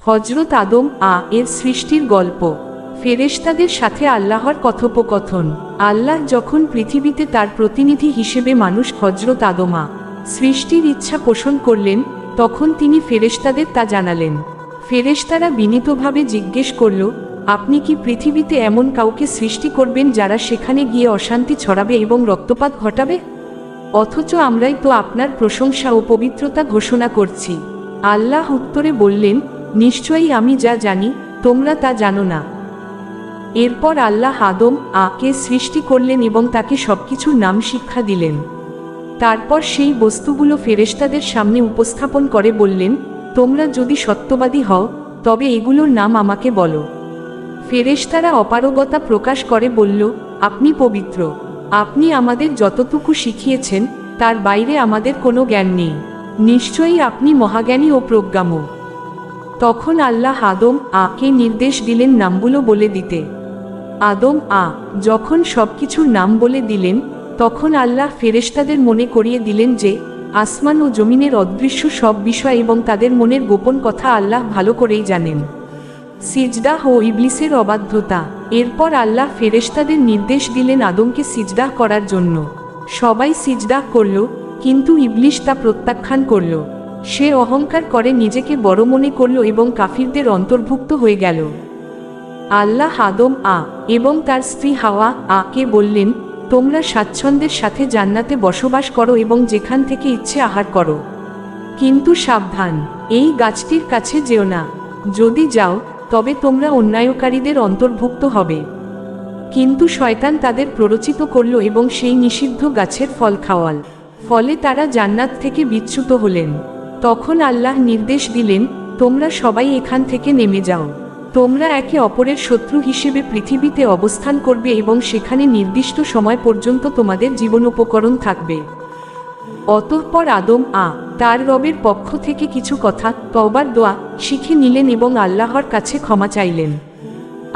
হযরত আদম এর সৃষ্টির গল্প। ফেরেশতাদের সাথে আল্লাহর কথোপকথন। আল্লাহ যখন পৃথিবীতে তার প্রতিনিধি হিসেবে মানুষ হযরত আদম সৃষ্টির ইচ্ছা পোষণ করলেন, তখন তিনি ফেরেশতাদের তা জানালেন। ফেরেশতারা বিনীতভাবে জিজ্ঞেস করল, আপনি কি পৃথিবীতে এমন কাউকে সৃষ্টি করবেন যারা সেখানে গিয়ে অশান্তি ছড়াবে এবং রক্তপাত ঘটাবে? অথচ আমরাই তো আপনার প্রশংসা ও পবিত্রতা ঘোষণা করছি। আল্লাহ উত্তরে বললেন, নিশ্চয়ই আমি যা জানি তোমরা তা জানো না। এরপর আল্লাহ আদম কে সৃষ্টি করলেন এবং তাকে সবকিছুর নাম শিক্ষা দিলেন। তারপর সেই বস্তুগুলো ফেরেশতাদের সামনে উপস্থাপন করে বললেন, তোমরা যদি সত্যবাদী হও তবে এগুলোর নাম আমাকে বলো। ফেরেশতারা অপারগতা প্রকাশ করে বলল, আপনি পবিত্র, আপনি আমাদের যতটুকু শিখিয়েছেন তার বাইরে আমাদের কোনো জ্ঞান নেই, নিশ্চয়ই আপনি মহাজ্ঞানী ও প্রজ্ঞাময়। তখন আল্লাহ আদম কে নির্দেশ দিলেন নামগুলো বলে দিতে। আদম যখন সবকিছুর নাম বলে দিলেন, তখন আল্লাহ ফেরেশতাদের মনে করিয়ে দিলেন যে আসমান ও জমিনের অদৃশ্য সব বিষয় এবং তাদের মনের গোপন কথা আল্লাহ ভালো করেই জানেন। সিজদা ও ইবলিসের অবাধ্যতা। এরপর আল্লাহ ফেরেশতাদের নির্দেশ দিলেন আদমকে সিজদা করার জন্য। সবাই সিজদা করল, কিন্তু ইবলিস তা প্রত্যাখ্যান করল। সে অহংকার করে নিজেকে বড় মনে করল এবং কাফিরদের অন্তর্ভুক্ত হয়ে গেল। আল্লাহ আদম এবং তার স্ত্রী হাওয়া কে বললেন, তোমরা স্বাচ্ছন্দ্যের সাথে জান্নাতে বসবাস করো এবং যেখান থেকে ইচ্ছে আহার করো, কিন্তু সাবধান, এই গাছটির কাছে যেও না। যদি যাও তবে তোমরা অন্যায়কারীদের অন্তর্ভুক্ত হবে। কিন্তু শয়তান তাদের প্ররোচিত করল এবং সেই নিষিদ্ধ গাছের ফল খাওয়াল, ফলে তারা জান্নাত থেকে বিচ্যুত হলেন। তখন আল্লাহ নির্দেশ দিলেন, তোমরা সবাই এখান থেকে নেমে যাও। তোমরা একে অপরের শত্রু হিসেবে পৃথিবীতে অবস্থান করবে এবং সেখানে নির্দিষ্ট সময় পর্যন্ত তোমাদের জীবনোপকরণ থাকবে। অতঃপর আদম তার রবের পক্ষ থেকে কিছু কথা তওবার দোয়া শিখে নিলেন এবং আল্লাহর কাছে ক্ষমা চাইলেন।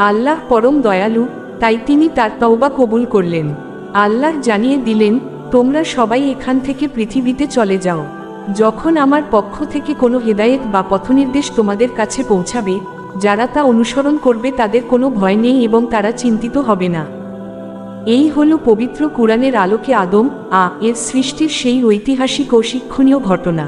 আল্লাহ পরম দয়ালু, তাই তিনি তার তওবা কবুল করলেন। আল্লাহ জানিয়ে দিলেন, তোমরা সবাই এখান থেকে পৃথিবীতে চলে যাও। যখন আমার পক্ষ থেকে কোনো হেদায়েত বা পথনির্দেশ তোমাদের কাছে পৌঁছাবে, যারা তা অনুসরণ করবে তাদের কোনো ভয় নেই এবং তারা চিন্তিত হবে না। এই হলো পবিত্র কুরআনের আলোকে আদম এর সৃষ্টির সেই ঐতিহাসিক ও শিক্ষণীয় ঘটনা।